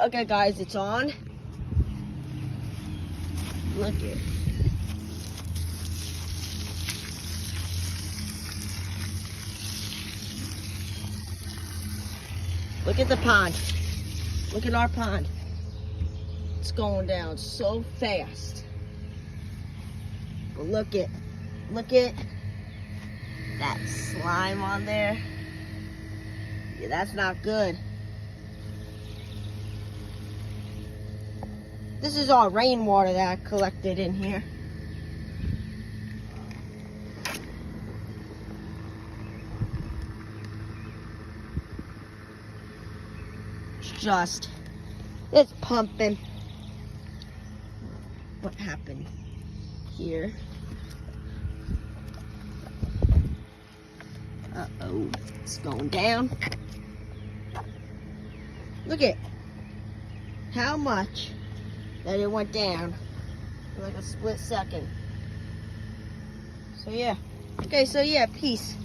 Okay, guys, it's on. Look at it. Look at the pond. Look at our pond. It's going down so fast. But look at that slime on there. Yeah, that's not good. This is all rainwater that I collected in here. It's pumping. What happened here? Uh-oh, it's going down. Look at how much that it went down in like a split second. So yeah. Okay, so yeah, peace.